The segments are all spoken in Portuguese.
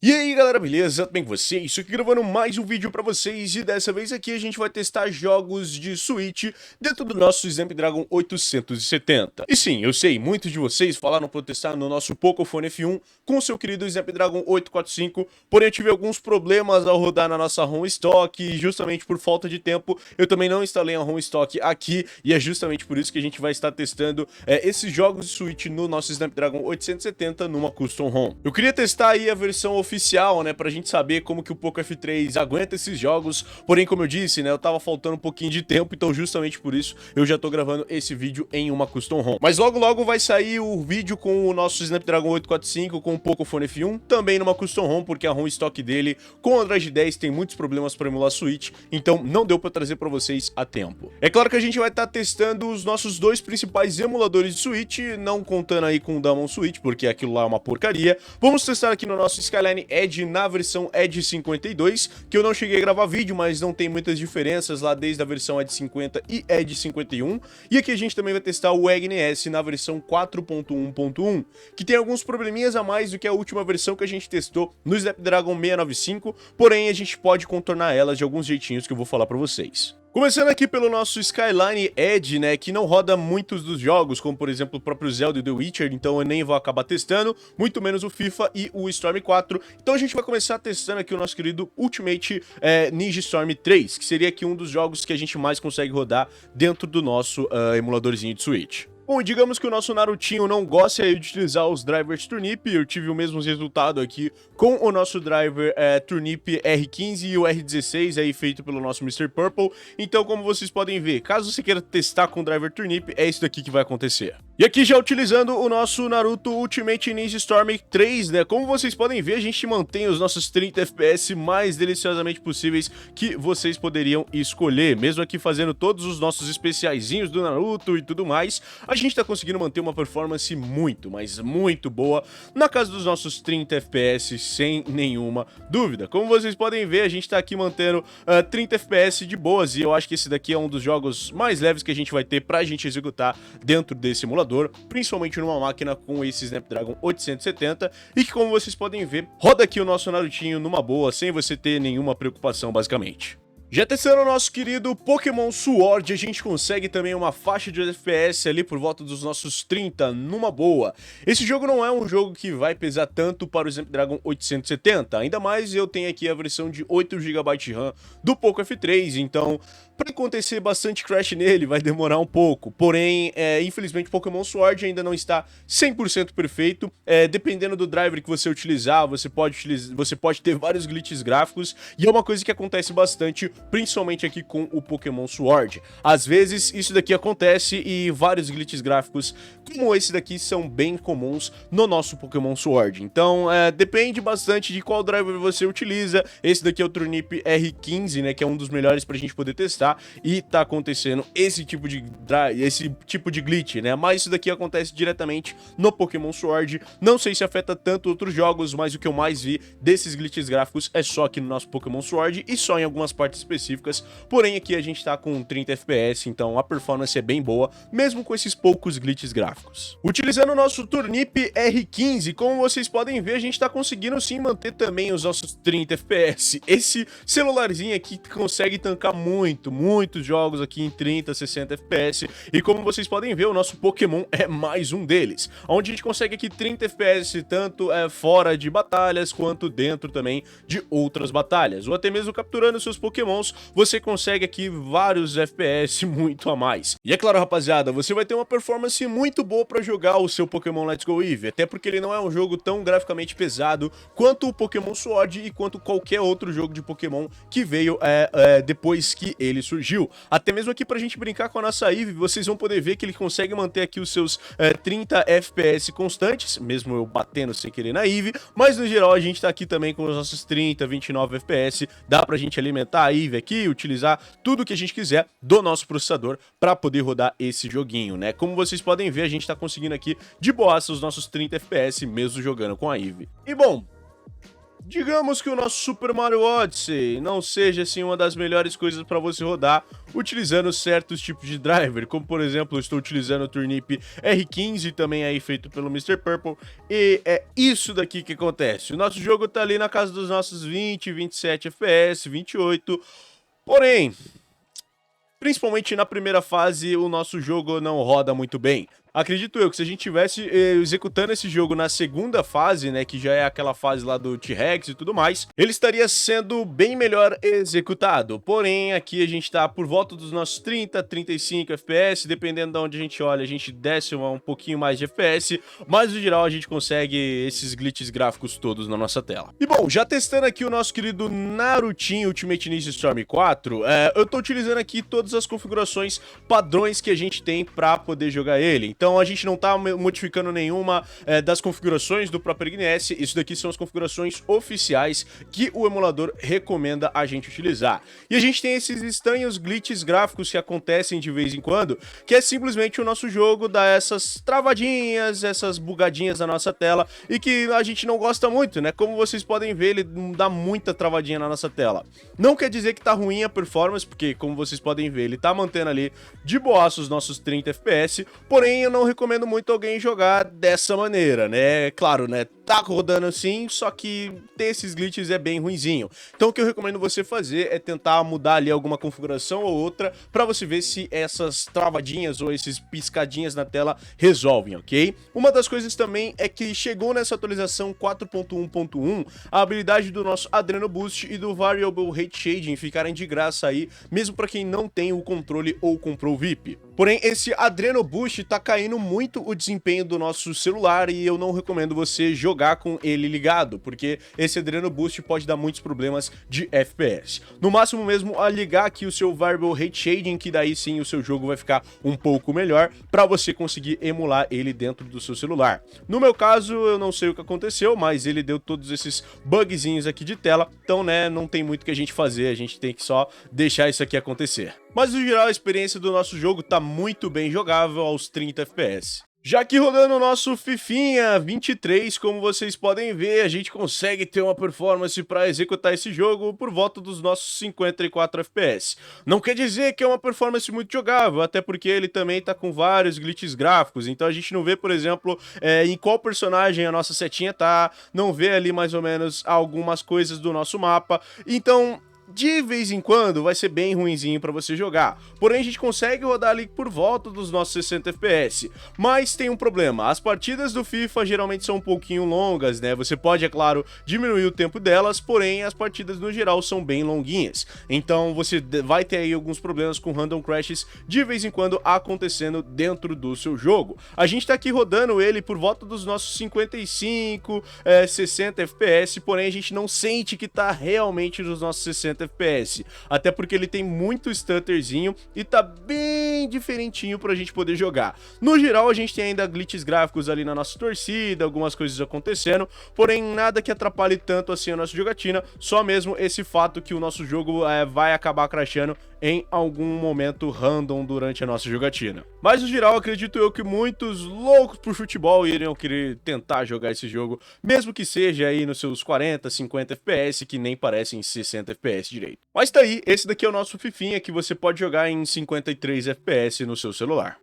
E aí galera, beleza? Tudo bem com vocês? Estou aqui gravando mais um vídeo pra vocês e dessa vez aqui a gente vai testar jogos de Switch dentro do nosso Snapdragon 870. E sim, eu sei, muitos de vocês falaram pra eu testar no nosso Pocophone F1 com o seu querido Snapdragon 845, porém eu tive alguns problemas ao rodar na nossa ROM Stock e justamente por falta de tempo eu também não instalei a ROM Stock aqui e é justamente por isso que a gente vai estar testando esses jogos de Switch no nosso Snapdragon 870 numa Custom ROM. Eu queria testar aí a versão oficial, né, pra gente saber como que o Poco F3 aguenta esses jogos, porém, como eu disse, né, eu tava faltando um pouquinho de tempo, então justamente por isso eu já tô gravando esse vídeo em uma Custom ROM. Mas logo vai sair o vídeo com o nosso Snapdragon 845 com o Pocophone F1, também numa Custom ROM, porque a ROM stock dele com o Android 10 tem muitos problemas para emular Switch, então não deu pra trazer pra vocês a tempo. É claro que a gente vai estar testando os nossos dois principais emuladores de Switch, não contando aí com o Damon Switch, porque aquilo lá é uma porcaria. Vamos testar aqui no nosso Skyline Edge na versão Edge 52, que eu não cheguei a gravar vídeo, mas não tem muitas diferenças lá desde a versão Edge 50 e Edge 51. E aqui a gente também vai testar o Agni S na versão 4.1.1, que tem alguns probleminhas a mais do que a última versão que a gente testou no Snapdragon 695, porém a gente pode contornar elas de alguns jeitinhos que eu vou falar pra vocês. Começando aqui pelo nosso Skyline Edge, né, que não roda muitos dos jogos, como por exemplo o próprio Zelda e The Witcher, então eu nem vou acabar testando, muito menos o FIFA e o Storm 4. Então a gente vai começar testando aqui o nosso querido Ultimate Ninja Storm 3, que seria aqui um dos jogos que a gente mais consegue rodar dentro do nosso emuladorzinho de Switch. Bom, digamos que o nosso Narutinho não gosta de utilizar os drivers Turnip, eu tive o mesmo resultado aqui com o nosso driver Turnip R15 e o R16 aí feito pelo nosso Mr. Purple, então como vocês podem ver, caso você queira testar com o driver Turnip, é isso daqui que vai acontecer. E aqui já utilizando o nosso Naruto Ultimate Ninja Storm 3, né, como vocês podem ver, a gente mantém os nossos 30 FPS mais deliciosamente possíveis que vocês poderiam escolher, mesmo aqui fazendo todos os nossos especiaizinhos do Naruto e tudo mais, a gente tá conseguindo manter uma performance muito, mas muito boa na casa dos nossos 30 FPS sem nenhuma dúvida. Como vocês podem ver, a gente tá aqui mantendo 30 FPS de boas e eu acho que esse daqui é um dos jogos mais leves que a gente vai ter pra gente executar dentro desse emulador, principalmente numa máquina com esse Snapdragon 870 e que, como vocês podem ver, roda aqui o nosso Narutinho numa boa, sem você ter nenhuma preocupação basicamente. Já testando o nosso querido Pokémon Sword, a gente consegue também uma faixa de FPS ali por volta dos nossos 30, numa boa. Esse jogo não é um jogo que vai pesar tanto para o Snapdragon 870, ainda mais eu tenho aqui a versão de 8 GB de RAM do Poco F3, então para acontecer bastante crash nele vai demorar um pouco, porém, infelizmente Pokémon Sword ainda não está 100% perfeito, dependendo do driver que você utilizar, você pode ter vários glitches gráficos, e é uma coisa que acontece bastante, principalmente aqui com o Pokémon Sword. Às vezes isso daqui acontece e vários glitches gráficos como esse daqui são bem comuns no nosso Pokémon Sword. Então depende bastante de qual driver você utiliza. Esse daqui é o Turnip R15, né, que é um dos melhores pra gente poder testar, e tá acontecendo esse tipo de glitch, né, mas isso daqui acontece diretamente no Pokémon Sword. Não sei se afeta tanto outros jogos, mas o que eu mais vi desses glitches gráficos é só aqui no nosso Pokémon Sword e só em algumas partes específicas, porém aqui a gente tá com 30 FPS, então a performance é bem boa, mesmo com esses poucos glitches gráficos. Utilizando o nosso Turnip R15, como vocês podem ver, a gente tá conseguindo sim manter também os nossos 30 FPS. Esse celularzinho aqui consegue tancar muitos jogos aqui em 30, 60 FPS, e como vocês podem ver, o nosso Pokémon é mais um deles, onde a gente consegue aqui 30 FPS, tanto fora de batalhas, quanto dentro também de outras batalhas, ou até mesmo capturando seus Pokémons, você consegue aqui vários FPS muito a mais. E é claro, rapaziada, você vai ter uma performance muito boa para jogar o seu Pokémon Let's Go Eevee, até porque ele não é um jogo tão graficamente pesado quanto o Pokémon Sword e quanto qualquer outro jogo de Pokémon que veio depois que ele surgiu. Até mesmo aqui pra gente brincar com a nossa Eevee, vocês vão poder ver que ele consegue manter aqui os seus 30 FPS constantes, mesmo eu batendo sem querer na Eevee, mas no geral a gente tá aqui também com os nossos 30, 29 FPS, dá pra gente alimentar a Eevee aqui, utilizar tudo que a gente quiser do nosso processador para poder rodar esse joguinho, né? Como vocês podem ver, a gente tá conseguindo aqui de boa os nossos 30 FPS mesmo jogando com a Eevee. E bom, Digamos que o nosso Super Mario Odyssey não seja assim uma das melhores coisas para você rodar utilizando certos tipos de driver, como por exemplo eu estou utilizando o Turnip R15, também aí feito pelo Mr. Purple, e é isso daqui que acontece. O nosso jogo tá ali na casa dos nossos 20, 27 FPS, 28, porém, principalmente na primeira fase, o nosso jogo não roda muito bem. Acredito eu que se a gente tivesse executando esse jogo na segunda fase, né, que já é aquela fase lá do T-Rex e tudo mais, ele estaria sendo bem melhor executado. Porém, aqui a gente tá por volta dos nossos 30, 35 FPS, dependendo de onde a gente olha, a gente desce um pouquinho mais de FPS, mas no geral a gente consegue esses glitches gráficos todos na nossa tela. E bom, já testando aqui o nosso querido Narutinho Ultimate Ninja Storm 4, eu tô utilizando aqui todas as configurações padrões que a gente tem pra poder jogar ele. Então a gente não tá modificando nenhuma das configurações do próprio IGNS, isso daqui são as configurações oficiais que o emulador recomenda a gente utilizar. E a gente tem esses estranhos glitches gráficos que acontecem de vez em quando, que é simplesmente o nosso jogo dar essas travadinhas, essas bugadinhas na nossa tela, e que a gente não gosta muito, né? Como vocês podem ver, ele dá muita travadinha na nossa tela. Não quer dizer que tá ruim a performance, porque como vocês podem ver, ele tá mantendo ali de boaço os nossos 30 FPS, porém eu não recomendo muito alguém jogar dessa maneira, né? Claro, né? Tá rodando assim, só que ter esses glitches é bem ruinzinho. Então o que eu recomendo você fazer é tentar mudar ali alguma configuração ou outra pra você ver se essas travadinhas ou esses piscadinhas na tela resolvem, ok? Uma das coisas também é que chegou nessa atualização 4.1.1 a habilidade do nosso Adreno Boost e do Variable Rate Shading ficarem de graça aí, mesmo pra quem não tem o controle ou comprou o VIP. Porém, esse Adreno Boost tá caindo muito o desempenho do nosso celular e eu não recomendo você jogar com ele ligado, porque esse Adreno Boost pode dar muitos problemas de FPS. No máximo mesmo a ligar aqui o seu Variable Rate Shading, que daí sim o seu jogo vai ficar um pouco melhor para você conseguir emular ele dentro do seu celular. No meu caso, eu não sei o que aconteceu, mas ele deu todos esses bugzinhos aqui de tela, então né, não tem muito que a gente fazer, a gente tem que só deixar isso aqui acontecer. Mas no geral a experiência do nosso jogo tá muito bem jogável aos 30 FPS. Já que rodando o nosso Fifinha 23, como vocês podem ver, a gente consegue ter uma performance para executar esse jogo por volta dos nossos 54 FPS. Não quer dizer que é uma performance muito jogável, até porque ele também tá com vários glitches gráficos, então a gente não vê, por exemplo, em qual personagem a nossa setinha tá, não vê ali mais ou menos algumas coisas do nosso mapa, então de vez em quando vai ser bem ruinzinho para você jogar, porém a gente consegue rodar ali por volta dos nossos 60 FPS, mas tem um problema, as partidas do FIFA geralmente são um pouquinho longas, né, você pode, é claro, diminuir o tempo delas, porém as partidas no geral são bem longuinhas, então você vai ter aí alguns problemas com random crashes de vez em quando acontecendo dentro do seu jogo. A gente tá aqui rodando ele por volta dos nossos 55, 60 FPS, porém a gente não sente que tá realmente nos nossos 60 FPS, até porque ele tem muito stutterzinho e tá bem diferentinho pra gente poder jogar. No geral a gente tem ainda glitches gráficos ali na nossa torcida, algumas coisas acontecendo, porém nada que atrapalhe tanto assim a nossa jogatina, só mesmo esse fato que o nosso jogo vai acabar crashando em algum momento random durante a nossa jogatina. Mas no geral acredito eu que muitos loucos por futebol iriam querer tentar jogar esse jogo, mesmo que seja aí nos seus 40, 50 FPS, que nem parecem 60 FPS direito. Mas tá aí, esse daqui é o nosso Fifinha, que você pode jogar em 53 FPS no seu celular.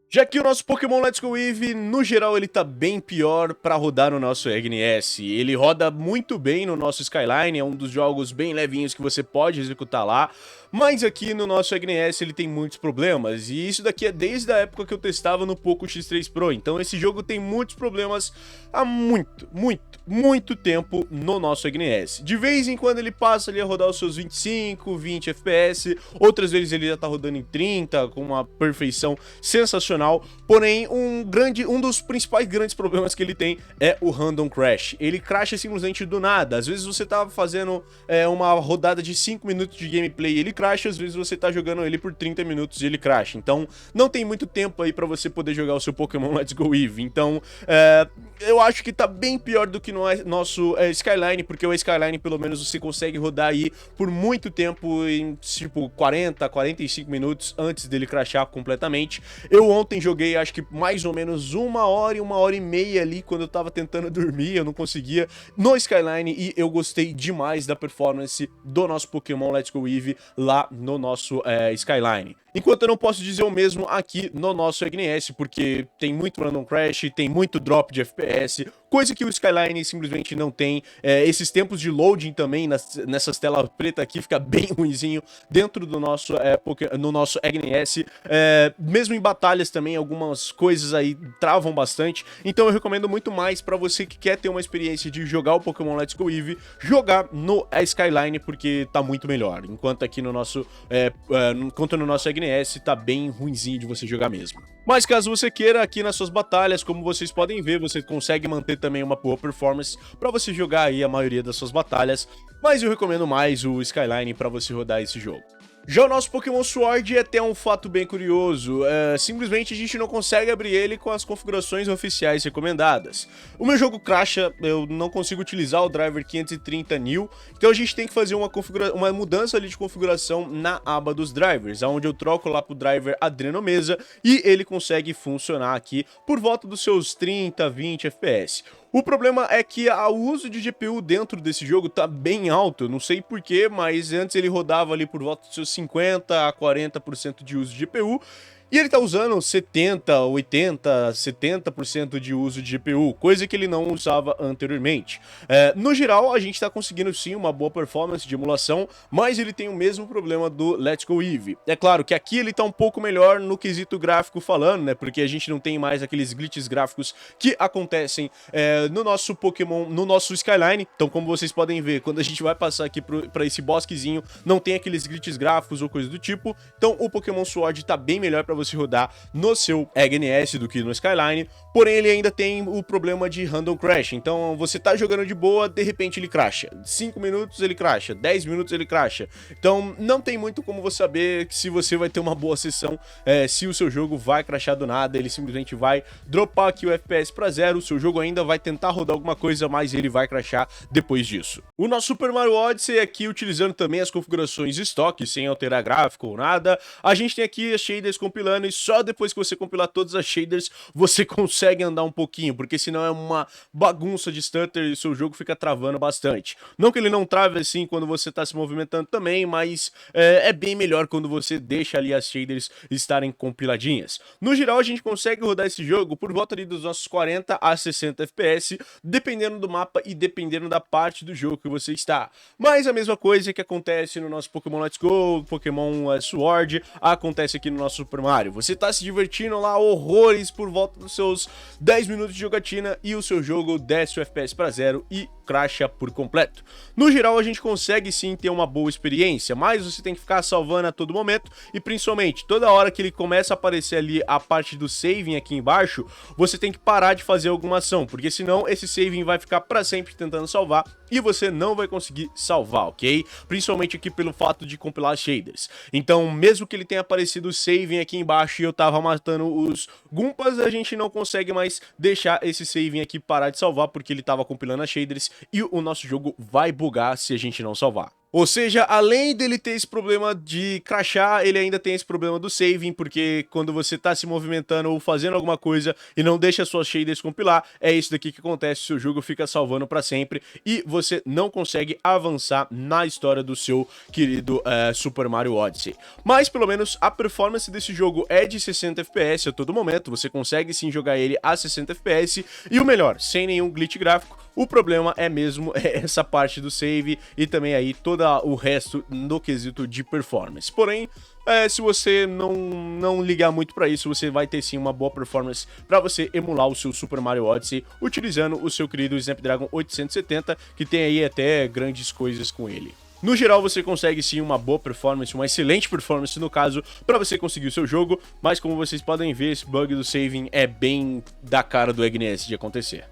Já que o nosso Pokémon Let's Go Eevee, no geral, ele tá bem pior pra rodar no nosso EGNS. Ele roda muito bem no nosso Skyline, é um dos jogos bem levinhos que você pode executar lá, mas aqui no nosso EGNS ele tem muitos problemas, e isso daqui é desde a época que eu testava no Poco X3 Pro, então esse jogo tem muitos problemas há muito tempo no nosso EGNS. De vez em quando ele passa ali a rodar os seus 25, 20 FPS, outras vezes ele já tá rodando em 30, com uma perfeição sensacional. Porém, um dos principais grandes problemas que ele tem é o random crash. Ele crasha simplesmente do nada. Às vezes você tá fazendo uma rodada de 5 minutos de gameplay e ele crasha, às vezes você tá jogando ele por 30 minutos e ele crasha. Então, não tem muito tempo aí pra você poder jogar o seu Pokémon Let's Go Eevee. Então, eu acho que tá bem pior do que no nosso Skyline, porque o Skyline, pelo menos, você consegue rodar aí por muito tempo, em tipo 40, 45 minutos antes dele crashar completamente. Eu ontem ontem joguei acho que mais ou menos 1 hora e 1 hora e meia ali quando eu tava tentando dormir, eu não conseguia, no Skyline, e eu gostei demais da performance do nosso Pokémon Let's Go Eevee lá no nosso Skyline. Enquanto eu não posso dizer o mesmo aqui no nosso EGNS, porque tem muito random crash, tem muito drop de FPS, coisa que o Skyline simplesmente não tem. Esses tempos de loading também, nessas telas pretas aqui, fica bem ruinzinho dentro do nosso, no nosso EGNS. Mesmo em batalhas também, algumas coisas aí travam bastante. Então eu recomendo muito mais pra você que quer ter uma experiência de jogar o Pokémon Let's Go Eevee, jogar no Skyline, porque tá muito melhor. Enquanto aqui no nosso, enquanto no nosso EGNS tá bem ruinzinho de você jogar mesmo. Mas caso você queira, aqui nas suas batalhas, como vocês podem ver, você consegue manter também uma boa performance para você jogar aí a maioria das suas batalhas, mas eu recomendo mais o Skyline para você rodar esse jogo. Já o nosso Pokémon Sword é até um fato bem curioso, simplesmente a gente não consegue abrir ele com as configurações oficiais recomendadas. O meu jogo crasha, eu não consigo utilizar o driver 530 New, então a gente tem que fazer uma mudança ali de configuração na aba dos drivers, onde eu troco lá pro driver Adrenomesa e ele consegue funcionar aqui por volta dos seus 30, 20 FPS. O problema é que o uso de GPU dentro desse jogo tá bem alto, não sei porquê, mas antes ele rodava ali por volta dos seus 50 a 40% de uso de GPU, e ele tá usando 70, 80, 70% de uso de GPU, coisa que ele não usava anteriormente. No geral, a gente tá conseguindo sim uma boa performance de emulação, mas ele tem o mesmo problema do Let's Go Eevee. É claro que aqui ele tá um pouco melhor no quesito gráfico falando, né, porque a gente não tem mais aqueles glitches gráficos que acontecem no nosso Pokémon, no nosso Skyline. Então, como vocês podem ver, quando a gente vai passar aqui pra esse bosquezinho, não tem aqueles glitches gráficos ou coisa do tipo. Então, o Pokémon Sword tá bem melhor pra você rodar no seu EGNS do que no Skyline, porém ele ainda tem o problema de random crash. Então você tá jogando de boa, de repente ele crasha, 5 minutos ele crasha, 10 minutos ele crasha. Então não tem muito como você saber se você vai ter uma boa sessão, se o seu jogo vai crashar do nada, ele simplesmente vai dropar aqui o FPS pra zero, o seu jogo ainda vai tentar rodar alguma coisa, mas ele vai crashar depois disso. O nosso Super Mario Odyssey aqui, utilizando também as configurações estoque, sem alterar gráfico ou nada, a gente tem aqui as shaders compilando, e só depois que você compilar todas as shaders, você consegue andar um pouquinho, porque senão é uma bagunça de stutter e o seu jogo fica travando bastante. Não que ele não trave assim quando você está se movimentando também, mas é bem melhor quando você deixa ali as shaders estarem compiladinhas. No geral, a gente consegue rodar esse jogo por volta ali dos nossos 40 a 60 FPS, dependendo do mapa e dependendo da parte do jogo que você está. Mas a mesma coisa que acontece no nosso Pokémon Let's Go, Pokémon Sword, acontece aqui no nosso Super Mario. Você tá se divertindo lá horrores por volta dos seus 10 minutos de jogatina e o seu jogo desce o FPS para zero e crasha por completo. No geral, a gente consegue sim ter uma boa experiência, mas você tem que ficar salvando a todo momento e principalmente toda hora que ele começa a aparecer ali a parte do saving aqui embaixo, você tem que parar de fazer alguma ação, porque senão esse saving vai ficar para sempre tentando salvar e você não vai conseguir salvar, ok? Principalmente aqui pelo fato de compilar shaders. Então, mesmo que ele tenha aparecido o saving aqui embaixo e eu tava matando os Gumpas, a gente não consegue mais deixar esse saving aqui parar de salvar, porque ele tava compilando as shaders e o nosso jogo vai bugar se a gente não salvar. Ou seja, além dele ter esse problema de crashar, ele ainda tem esse problema do saving, porque quando você tá se movimentando ou fazendo alguma coisa e não deixa suas shaders compilar, é isso daqui que acontece, seu jogo fica salvando pra sempre e você não consegue avançar na história do seu querido Super Mario Odyssey. Mas pelo menos a performance desse jogo é de 60 FPS a todo momento, você consegue sim jogar ele a 60 FPS e o melhor, sem nenhum glitch gráfico. O problema é mesmo essa parte do save e também aí todo o resto no quesito de performance. Porém, se você não ligar muito pra isso, você vai ter sim uma boa performance pra você emular o seu Super Mario Odyssey utilizando o seu querido Snapdragon 870, que tem aí até grandes coisas com ele. No geral, você consegue sim uma boa performance, uma excelente performance no caso, para você conseguir o seu jogo, mas como vocês podem ver, esse bug do saving é bem da cara do EGNS de acontecer.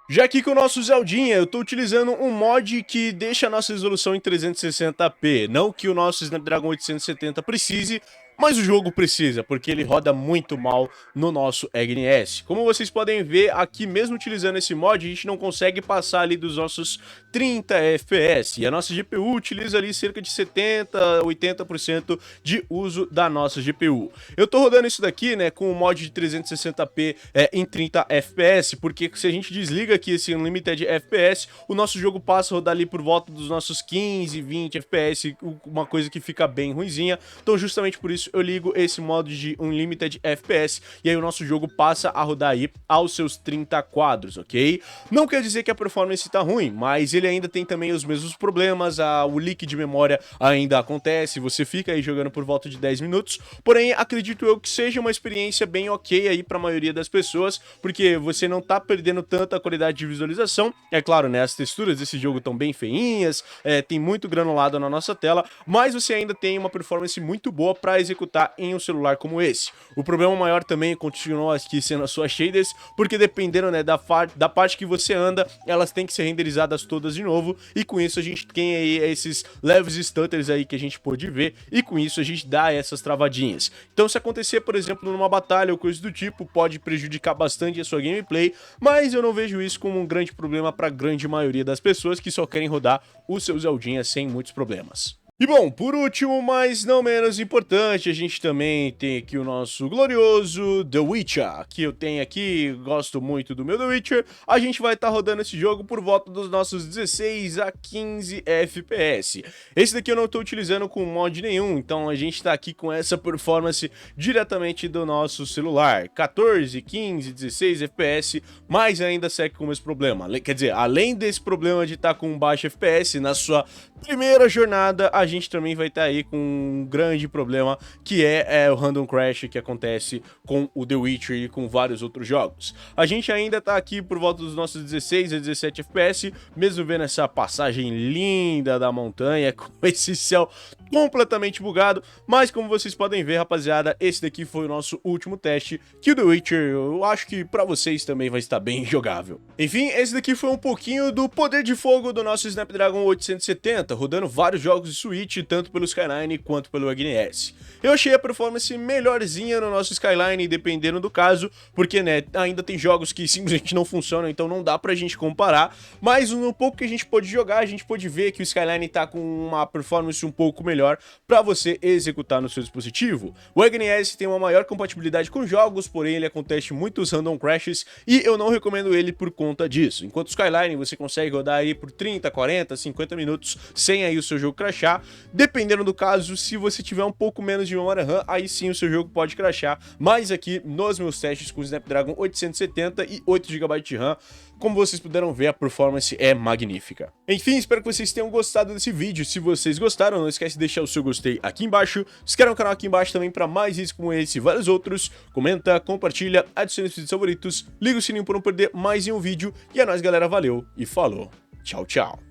Já aqui com o nosso Zeldinha, eu estou utilizando um mod que deixa a nossa resolução em 360p, não que o nosso Snapdragon 870 precise, Mas o jogo precisa, porque ele roda muito mal no nosso Agni S. Como vocês podem ver, aqui mesmo utilizando esse mod, a gente não consegue passar ali dos nossos 30 FPS. E a nossa GPU utiliza ali cerca de 70, 80% de uso da nossa GPU. Eu tô rodando isso daqui, né, com o mod de 360p em 30 FPS, porque se a gente desliga aqui esse Unlimited FPS, o nosso jogo passa a rodar ali por volta dos nossos 15, 20 FPS, uma coisa que fica bem ruinzinha. Então justamente por isso eu ligo esse modo de Unlimited FPS e aí o nosso jogo passa a rodar aí aos seus 30 quadros, ok? Não quer dizer que a performance tá ruim, mas ele ainda tem também os mesmos problemas, o leak de memória ainda acontece, você fica aí jogando por volta de 10 minutos, porém acredito eu que seja uma experiência bem ok aí pra maioria das pessoas, porque você não tá perdendo tanta qualidade de visualização, é claro, né, as texturas desse jogo estão bem feinhas, tem muito granulado na nossa tela, mas você ainda tem uma performance muito boa pra executar em um celular como esse. O problema maior também continua aqui sendo as suas shaders, porque dependendo, né, da parte que você anda, elas têm que ser renderizadas todas de novo, e com isso a gente tem aí esses leves stutters aí que a gente pôde ver, e com isso a gente dá essas travadinhas. Então se acontecer, por exemplo, numa batalha ou coisa do tipo, pode prejudicar bastante a sua gameplay, mas eu não vejo isso como um grande problema para a grande maioria das pessoas que só querem rodar o seu Zeldinha sem muitos problemas. E bom, por último, mas não menos importante, a gente também tem aqui o nosso glorioso The Witcher, que eu tenho aqui, gosto muito do meu The Witcher. A gente vai estar rodando esse jogo por volta dos nossos 16 a 15 FPS. Esse daqui eu não estou utilizando com mod nenhum, então a gente está aqui com essa performance diretamente do nosso celular. 14, 15, 16 FPS, mas ainda segue com esse problema. Quer dizer, além desse problema de estar com baixo FPS na sua primeira jornada, a gente também vai estar aí com um grande problema, que é o random crash que acontece com o The Witcher e com vários outros jogos. A gente ainda tá aqui por volta dos nossos 16 a 17 FPS, mesmo vendo essa passagem linda da montanha, com esse céu completamente bugado, mas como vocês podem ver, rapaziada, esse daqui foi o nosso último teste, que o The Witcher, eu acho que pra vocês também vai estar bem jogável. Enfim, esse daqui foi um pouquinho do poder de fogo do nosso Snapdragon 870, rodando vários jogos de Switch, tanto pelo Skyline quanto pelo Agni S. Eu achei a performance melhorzinha no nosso Skyline, dependendo do caso, porque, né, ainda tem jogos que simplesmente não funcionam, então não dá pra gente comparar, mas no pouco que a gente pôde jogar, a gente pôde ver que o Skyline tá com uma performance um pouco melhor para você executar no seu dispositivo. O Agni S tem uma maior compatibilidade com jogos, porém ele acontece muitos random crashes e eu não recomendo ele por conta disso. Enquanto o Skyline você consegue rodar aí por 30, 40, 50 minutos sem aí o seu jogo crashar. Dependendo do caso, se você tiver um pouco menos de memória RAM, aí sim o seu jogo pode crashar, mas aqui nos meus testes com o Snapdragon 870 e 8 GB de RAM, como vocês puderam ver, a performance é magnífica. Enfim, espero que vocês tenham gostado desse vídeo. Se vocês gostaram, não esquece de deixar o seu gostei aqui embaixo. Se inscreve no canal aqui embaixo também para mais vídeos como esse e vários outros. Comenta, compartilha, adicione os vídeos favoritos, liga o sininho para não perder mais nenhum vídeo. E é nóis, galera. Valeu e falou. Tchau, tchau.